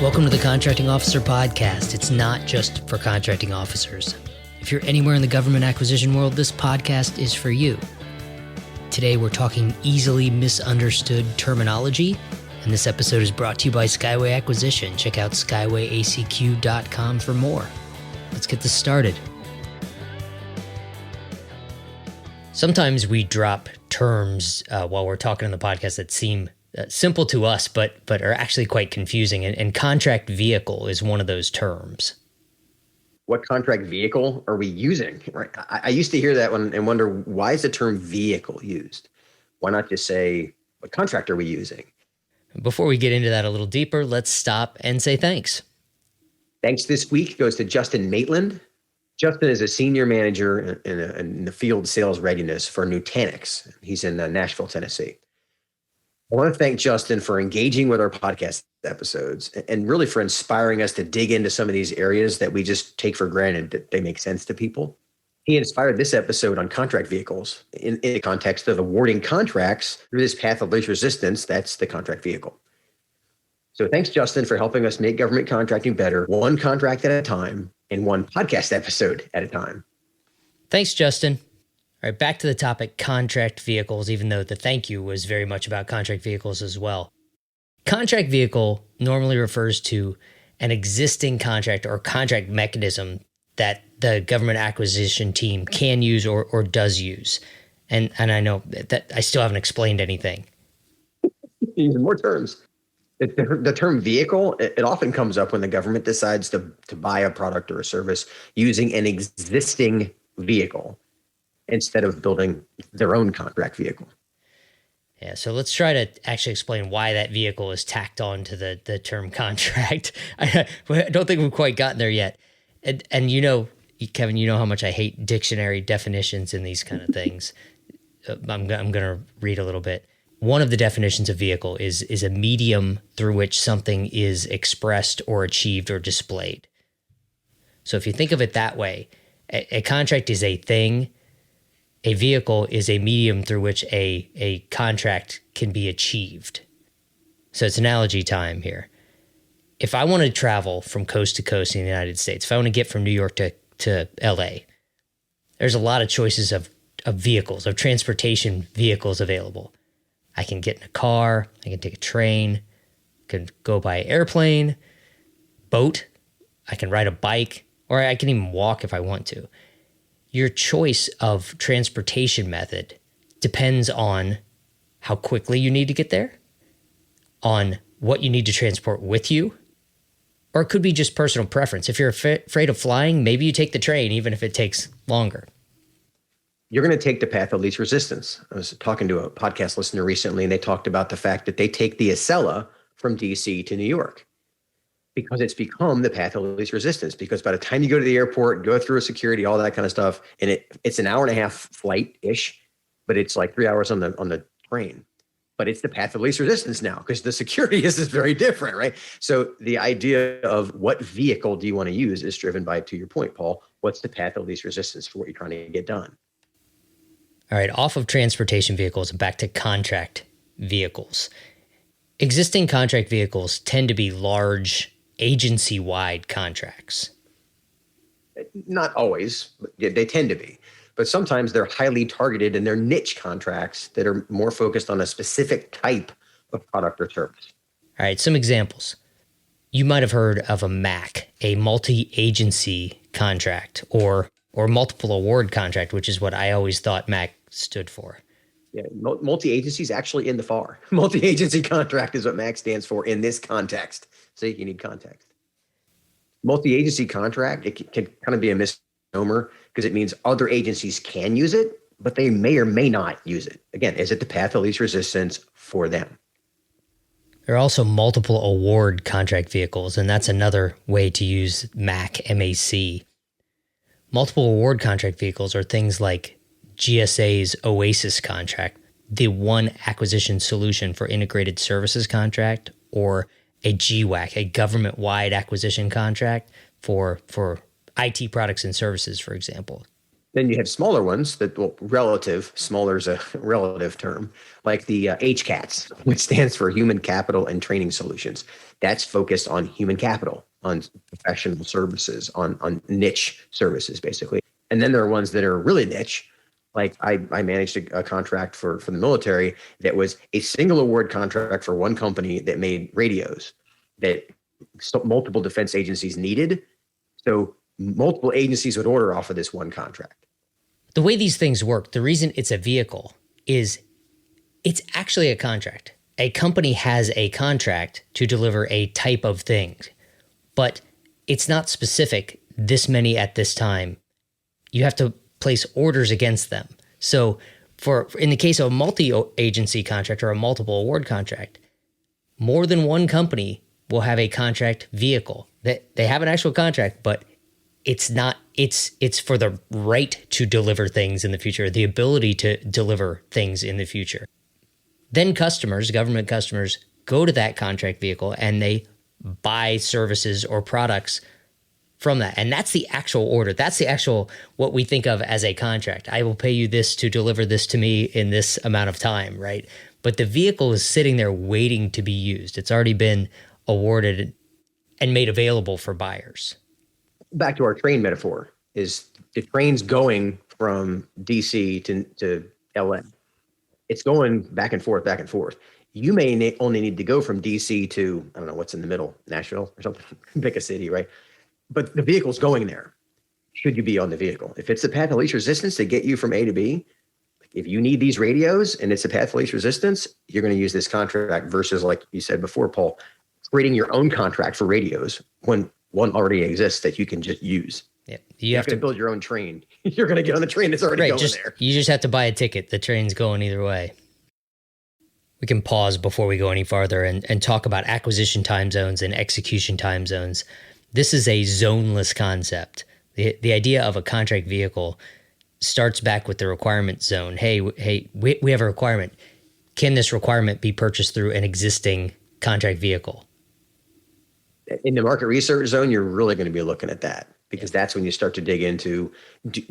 Welcome to the Contracting Officer Podcast. It's not just for contracting officers. If you're anywhere in the government acquisition world, this podcast is for you. Today we're talking easily misunderstood terminology, and this episode is brought to you by Skyway Acquisition. Check out skywayacq.com for more. Let's get this started. Sometimes we drop terms while we're talking on the podcast that seem simple to us, but are actually quite confusing. And contract vehicle is one of those terms. What contract vehicle are we using? Right. I used to hear that one and wonder, why is the term vehicle used? Why not just say, what contract are we using? Before we get into that a little deeper, let's stop and say thanks. Thanks this week goes to Justin Maitland. Justin is a senior manager in the field sales readiness for Nutanix. He's in Nashville, Tennessee. I want to thank Justin for engaging with our podcast episodes and really for inspiring us to dig into some of these areas that we just take for granted that they make sense to people. He inspired this episode on contract vehicles in the context of awarding contracts through this path of least resistance. That's the contract vehicle. So thanks, Justin, for helping us make government contracting better, one contract at a time and one podcast episode at a time. Thanks, Justin. All right, back to the topic, contract vehicles, even though the thank you was very much about contract vehicles as well. Contract vehicle normally refers to an existing contract or contract mechanism that the government acquisition team can use or does use. And I know that I still haven't explained anything. Using more terms. The term vehicle, it often comes up when the government decides to buy a product or a service using an existing vehicle instead of building their own contract vehicle. Yeah, so let's try to actually explain why that vehicle is tacked on to the term contract. I don't think we've quite gotten there yet. And you know, Kevin, you know how much I hate dictionary definitions in these kind of things. I'm going to read a little bit. One of the definitions of vehicle is a medium through which something is expressed or achieved or displayed. So if you think of it that way, a contract is a thing. A vehicle is a medium through which a contract can be achieved. So it's analogy time here. If I want to travel from coast to coast in the United States, if I want to get from New York to LA, there's a lot of choices of vehicles, of transportation vehicles available. I can get in a car, I can take a train, I can go by airplane, boat, I can ride a bike, or I can even walk if I want to. Your choice of transportation method depends on how quickly you need to get there, on what you need to transport with you, or it could be just personal preference. If you're afraid of flying, maybe you take the train, even if it takes longer. You're going to take the path of least resistance. I was talking to a podcast listener recently, and they talked about the fact that they take the Acela from DC to New York because it's become the path of least resistance. Because by the time you go to the airport, go through a security, all that kind of stuff, and it's an hour and a half flight-ish, but it's like 3 hours on the train. But it's the path of least resistance now because the security is very different, right? So the idea of what vehicle do you want to use is driven by, to your point, Paul, what's the path of least resistance for what you're trying to get done? All right, off of transportation vehicles and back to contract vehicles. Existing contract vehicles tend to be large, agency-wide contracts. Not always, but they tend to be. But sometimes they're highly targeted and they're niche contracts that are more focused on a specific type of product or service. All right, some examples. You might have heard of a MAC, a multi-agency contract, or multiple award contract, which is what I always thought MAC stood for. Yeah, multi-agency is actually in the FAR. Multi-agency contract is what MAC stands for in this context. So you need context. Multi-agency contract, it can kind of be a misnomer because it means other agencies can use it, but they may or may not use it. Again, is it the path of least resistance for them? There are also multiple award contract vehicles, and that's another way to use MAC, M-A-C. Multiple award contract vehicles are things like GSA's OASIS contract, the One Acquisition Solution for Integrated Services contract, or a GWAC, a government-wide acquisition contract for IT products and services, for example. Then you have smaller ones that, well, relative, smaller is a relative term, like the HCATS, which stands for Human Capital and Training Solutions. That's focused on human capital, on professional services, on niche services, basically. And then there are ones that are really niche. Like I managed a contract for the military that was a single award contract for one company that made radios that multiple defense agencies needed. So multiple agencies would order off of this one contract. The way these things work, the reason it's a vehicle is it's actually a contract. A company has a contract to deliver a type of thing, but it's not specific, this many at this time. You have to place orders against them. So in the case of a multi-agency contract or a multiple award contract, more than one company will have a contract vehicle. They have an actual contract, but it's for the right to deliver things in the future, the ability to deliver things in the future. Then government customers, go to that contract vehicle and they buy services or products from that. And that's the actual order. That's the actual, what we think of as a contract. I will pay you this to deliver this to me in this amount of time, right? But the vehicle is sitting there waiting to be used. It's already been awarded and made available for buyers. Back to our train metaphor, is the train's going from DC to LA. It's going back and forth, back and forth. You may only need to go from DC to, I don't know, what's in the middle, Nashville or something, pick a city, right? But the vehicle's going there. Should you be on the vehicle? If it's the path of least resistance to get you from A to B, if you need these radios and it's a path of least resistance, you're going to use this contract versus, like you said before, Paul, creating your own contract for radios when one already exists that you can just use. Yeah, you have to build your own train. You're going to get on the train that's already going there. You just have to buy a ticket. The train's going either way. We can pause before we go any farther and talk about acquisition time zones and execution time zones. This is a zoneless concept. The idea of a contract vehicle starts back with the requirement zone. Hey, we have a requirement. Can this requirement be purchased through an existing contract vehicle? In the market research zone, you're really going to be looking at that, because that's when you start to dig into,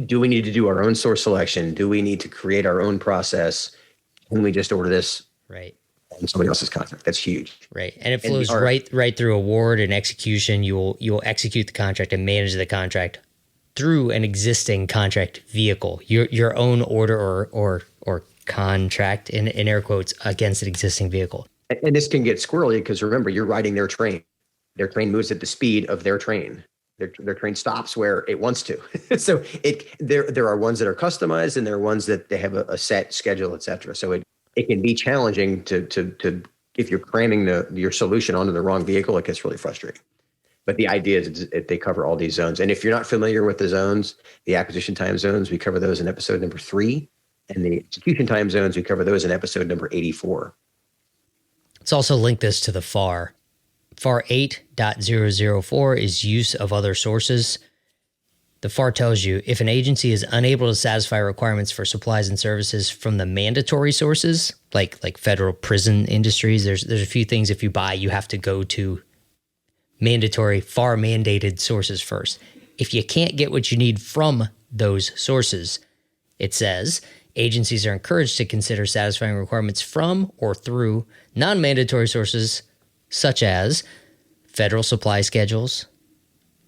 do we need to do our own source selection? Do we need to create our own process? Can we just order this on somebody else's contract? That's huge. Right. And it flows right through award and execution. You'll execute the contract and manage the contract through an existing contract vehicle, your own order or contract in air quotes against an existing vehicle. And this can get squirrely because, remember, you're riding their train. Their train moves at the speed of their train. Their train stops where it wants to. So there are ones that are customized and there are ones that they have a set schedule, et cetera. So it can be challenging to if you're cramming your solution onto the wrong vehicle, it gets really frustrating. But the idea is they cover all these zones. And if you're not familiar with the zones, the acquisition time zones, we cover those in episode number 3. And the execution time zones, we cover those in episode number 84. Let's also link this to the FAR. FAR 8.004 is use of other sources. The FAR tells you if an agency is unable to satisfy requirements for supplies and services from the mandatory sources, like federal prison industries, there's a few things if you buy, you have to go to mandatory, FAR mandated sources first. If you can't get what you need from those sources, it says agencies are encouraged to consider satisfying requirements from or through non-mandatory sources such as federal supply schedules,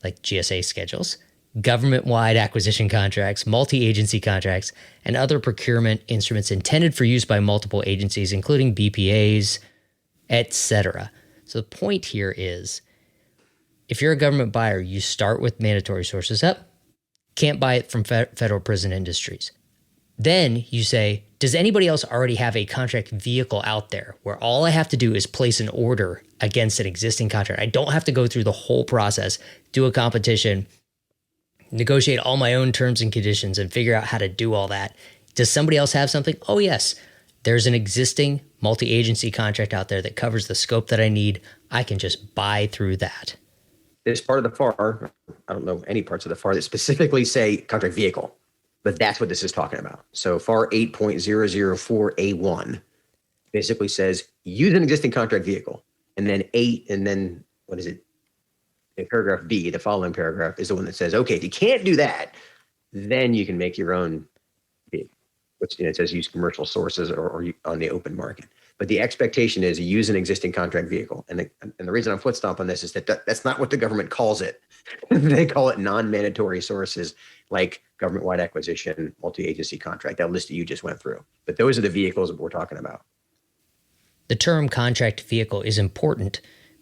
like GSA schedules, government-wide acquisition contracts, multi-agency contracts, and other procurement instruments intended for use by multiple agencies, including BPAs, etc. So the point here is, if you're a government buyer, you start with mandatory sources. Can't buy it from federal prison industries. Then you say, does anybody else already have a contract vehicle out there where all I have to do is place an order against an existing contract? I don't have to go through the whole process, do a competition, negotiate all my own terms and conditions, and figure out how to do all that. Does somebody else have something? Oh, yes. There's an existing multi-agency contract out there that covers the scope that I need. I can just buy through that. There's part of the FAR, I don't know any parts of the FAR that specifically say contract vehicle. But that's what this is talking about. So FAR 8.004A1 basically says use an existing contract vehicle. And then 8, and then what is it? In paragraph B, the following paragraph is the one that says, okay, if you can't do that, then you can make your own bid, which it says use commercial sources or on the open market. But the expectation is you use an existing contract vehicle. And the reason I'm foot stomp on this is that's not what the government calls it. They call it non-mandatory sources like government-wide acquisition, multi-agency contract, that list that you just went through. But those are the vehicles that we're talking about. The term contract vehicle is important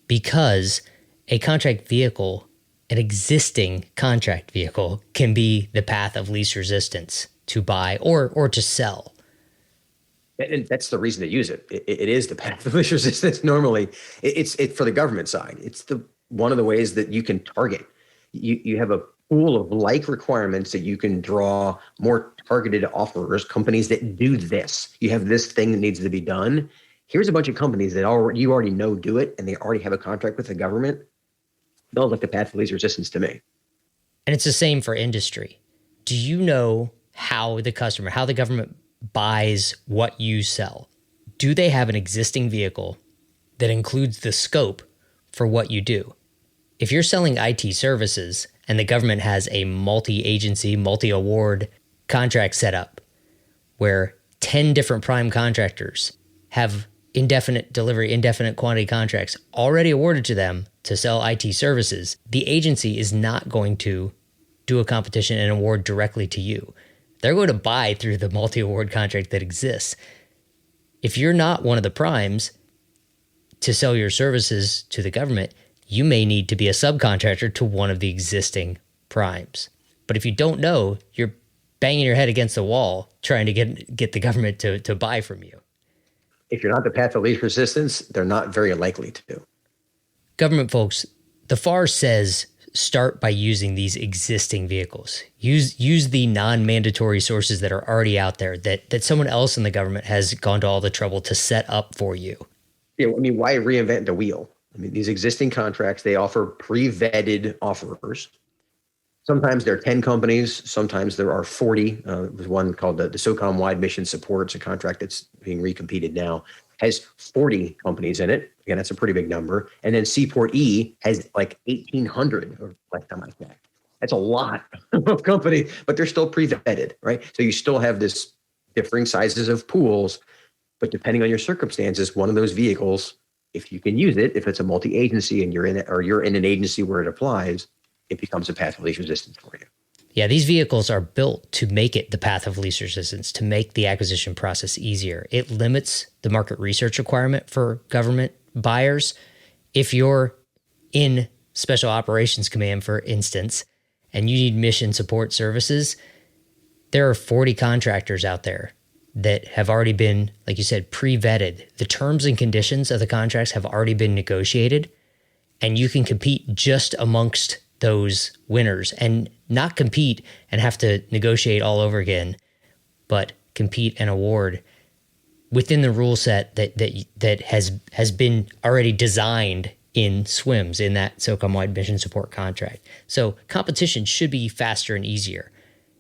because a contract vehicle, an existing contract vehicle, can be the path of least resistance to buy or to sell. And that's the reason to use it. It is the path of least resistance. Normally, it's for the government side. It's one of the ways that you can target. You have a pool of like requirements that you can draw more targeted offers, companies that do this. You have this thing that needs to be done. Here's a bunch of companies that you already know do it, and they already have a contract with the government. They'll look the path of least resistance to me. And it's the same for industry. Do you know how the government buys what you sell? Do they have an existing vehicle that includes the scope for what you do? If you're selling IT services and the government has a multi-agency, multi-award contract set up where 10 different prime contractors have indefinite delivery, indefinite quantity contracts already awarded to them to sell IT services, the agency is not going to do a competition and award directly to you. They're going to buy through the multi-award contract that exists. If you're not one of the primes to sell your services to the government, you may need to be a subcontractor to one of the existing primes. But if you don't know, you're banging your head against the wall trying to get the government to buy from you. If you're not the path of least resistance, they're not very likely to. Government folks, the FAR says start by using these existing vehicles. Use the non-mandatory sources that are already out there that someone else in the government has gone to all the trouble to set up for you. Yeah, I mean, why reinvent the wheel? I mean, these existing contracts, they offer pre-vetted offers. Sometimes there are 10 companies. Sometimes there are 40. There's one called the SOCOM Wide Mission Support. It's a contract that's being recompeted now. Has 40 companies in it. Again, that's a pretty big number. And then Seaport E has like 1,800 or last time I checked. That's a lot of companies, but they're still pre-vetted, right? So you still have this differing sizes of pools, but depending on your circumstances, one of those vehicles, if you can use it, if it's a multi-agency and you're in an agency where it applies, it becomes a path of least resistance for you. Yeah, these vehicles are built to make it the path of least resistance, to make the acquisition process easier. It limits the market research requirement for government buyers. If you're in Special Operations Command, for instance, and you need mission support services, there are 40 contractors out there that have already been, like you said, pre-vetted. The terms and conditions of the contracts have already been negotiated, and you can compete just amongst those winners and not compete and have to negotiate all over again, but compete and award within the rule set that has been already designed in SWIMS, in that SOCOM Wide Mission Support contract. So competition should be faster and easier.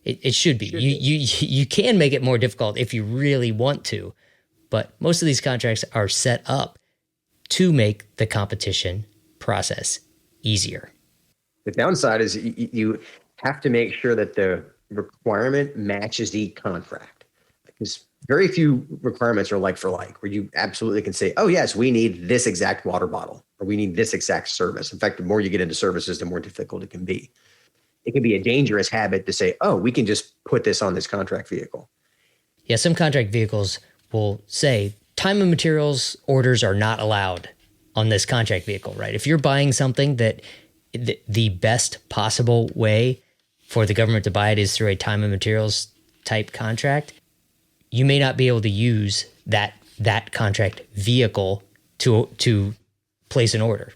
It should be. You can make it more difficult if you really want to, but most of these contracts are set up to make the competition process easier. The downside is you have to make sure that the requirement matches the contract, because very few requirements are like for like, where you absolutely can say, oh, yes, we need this exact water bottle, or we need this exact service. In fact, the more you get into services, the more difficult it can be. It can be a dangerous habit to say, oh, we can just put this on this contract vehicle. Yeah, some contract vehicles will say time and materials orders are not allowed on this contract vehicle, right? If you're buying something that the best possible way for the government to buy it is through a time and materials type contract, you may not be able to use that contract vehicle to place an order.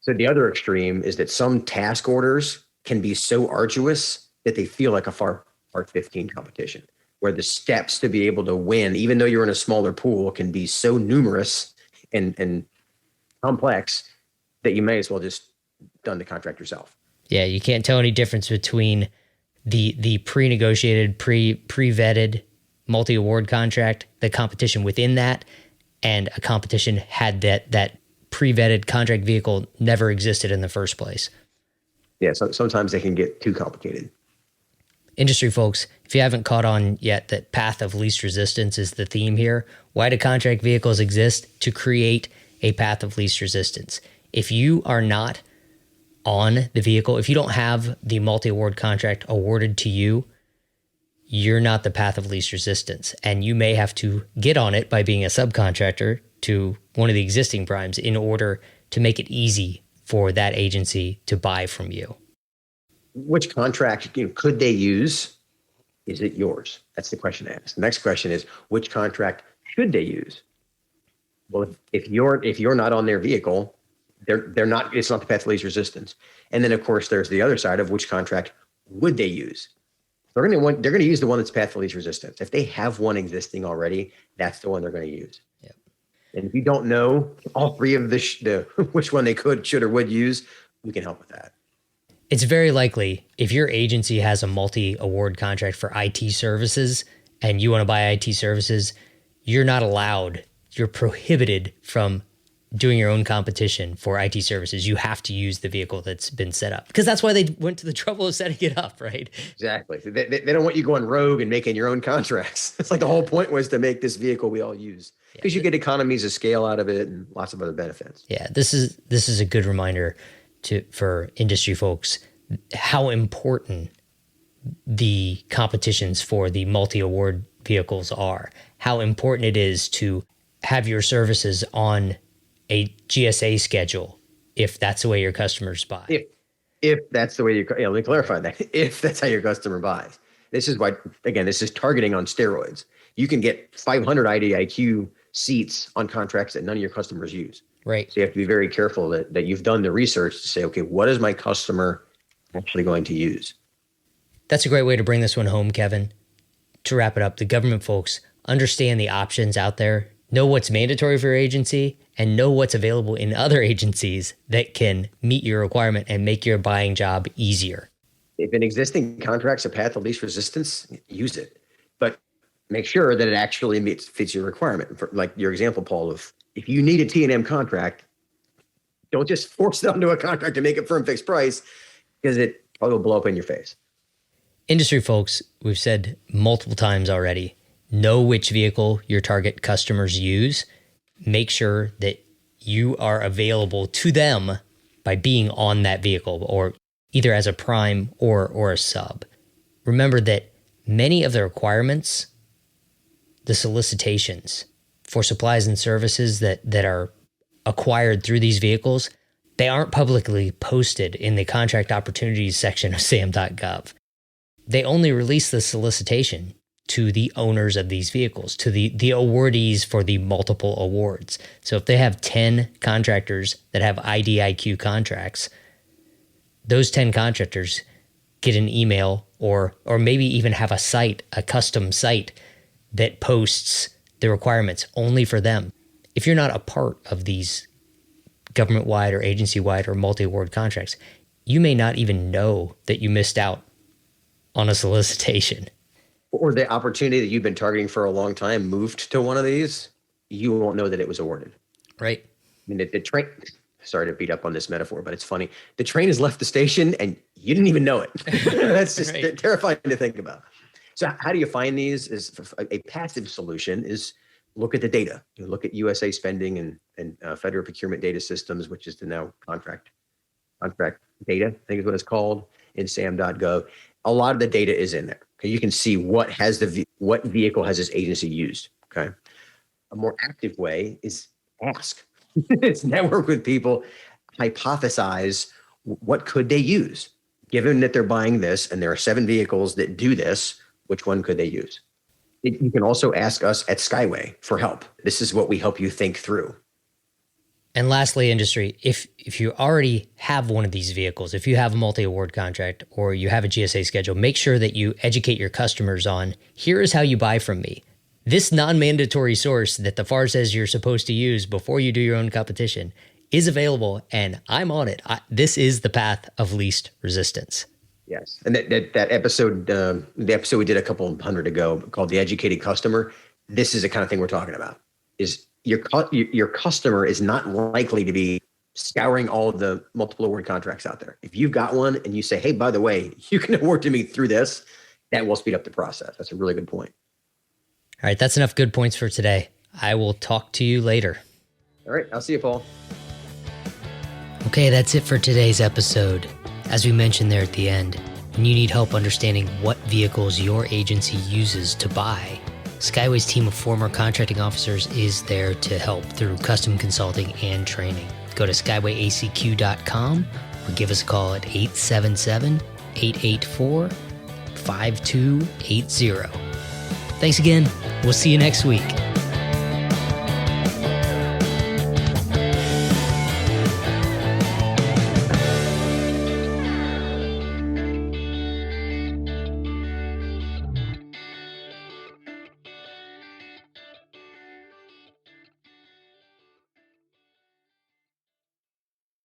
So the other extreme is that some task orders can be so arduous that they feel like a FAR 15 competition, where the steps to be able to win, even though you're in a smaller pool, can be so numerous and complex that you may as well just done the contract yourself. Yeah, you can't tell any difference between the pre-negotiated, pre-vetted multi-award contract, the competition within that, and a competition had that pre-vetted contract vehicle never existed in the first place. Yeah, so sometimes they can get too complicated. Industry folks, if you haven't caught on yet that path of least resistance is the theme here, why do contract vehicles exist? To create a path of least resistance. If you are not on the vehicle, if you don't have the multi-award contract awarded to you, you're not the path of least resistance. And you may have to get on it by being a subcontractor to one of the existing primes in order to make it easy for that agency to buy from you. Which contract could they use? Is it yours? That's the question to ask. The next question is, which contract should they use? Well, if you're not on their vehicle, they're not. It's not the path of least resistance. And then, of course, there's the other side of which contract would they use? They're going to use the one that's path of least resistance. If they have one existing already, that's the one they're going to use. Yep. And if you don't know all three of the which one they could, should, or would use, we can help with that. It's very likely if your agency has a multi-award contract for IT services and you want to buy IT services, you're not allowed, you're prohibited from doing your own competition for IT services. You have to use the vehicle that's been set up because that's why they went to the trouble of setting it up, right? Exactly. They don't want you going rogue and making your own contracts. It's like the whole point was to make this vehicle we all use because you get economies of scale out of it and lots of other benefits. Yeah, this is a good reminder for industry folks how important the competitions for the multi-award vehicles are, how important it is to have your services on a GSA schedule if that's the way your customers buy. If that's the way let me clarify that. If that's how your customer buys. This is why, again, this is targeting on steroids. You can get 500 IDIQ seats on contracts that none of your customers use. Right. So you have to be very careful that you've done the research to say, okay, what is my customer actually going to use? That's a great way to bring this one home, Kevin. To wrap it up, the government folks understand the options out there, know what's mandatory for your agency, and know what's available in other agencies that can meet your requirement and make your buying job easier. If an existing contract's a path of least resistance, use it. But make sure that it actually fits your requirement. For, like your example, Paul, of if you need a T&M contract, don't just force it onto a contract to make it firm fixed price because it probably will blow up in your face. Industry folks, we've said multiple times already, know which vehicle your target customers use. Make sure that you are available to them by being on that vehicle or either as a prime or a sub. Remember that many of the requirements, the solicitations for supplies and services that are acquired through these vehicles, they aren't publicly posted in the contract opportunities section of sam.gov. They only release the solicitation to the owners of these vehicles, to the awardees for the multiple awards. So if they have 10 contractors that have IDIQ contracts, those 10 contractors get an email or maybe even have a site, a custom site that posts the requirements only for them. If you're not a part of these government-wide or agency-wide or multi-award contracts, you may not even know that you missed out on a solicitation. Or the opportunity that you've been targeting for a long time moved to one of these, you won't know that it was awarded. Right. I mean, the train, sorry to beat up on this metaphor, but it's funny. The train has left the station and you didn't even know it. That's just Right. terrifying to think about. So how do you find these? Is a passive solution is look at the data. You look at USA spending and federal procurement data systems, which is the now contract data, I think is what it's called, in sam.gov. A lot of the data is in there. Okay, you can see what vehicle has this agency used. Okay, a more active way is ask. It's network with people, hypothesize what could they use, given that they're buying this and there are 7 vehicles that do this. Which one could they use? You can also ask us at Skyway for help. This is what we help you think through. And lastly, industry, if you already have one of these vehicles, if you have a multi-award contract or you have a GSA schedule, make sure that you educate your customers on, here is how you buy from me. This non-mandatory source that the FAR says you're supposed to use before you do your own competition is available, and I'm on it. This is the path of least resistance. Yes. And that episode, the episode we did a couple hundred ago called The Educated Customer, this is the kind of thing we're talking about, is your customer is not likely to be scouring all of the multiple award contracts out there. If you've got one and you say, hey, by the way, you can award to me through this, That will speed up the process. That's a really good point. All right, that's enough good points for today. I will talk to you later. All right, I'll see you, Paul. Okay, that's it for today's episode. As we mentioned there at the end, when you need help understanding what vehicles your agency uses to buy, Skyway's team of former contracting officers is there to help through custom consulting and training. Go to skywayacq.com or give us a call at 877-884-5280. Thanks again. We'll see you next week.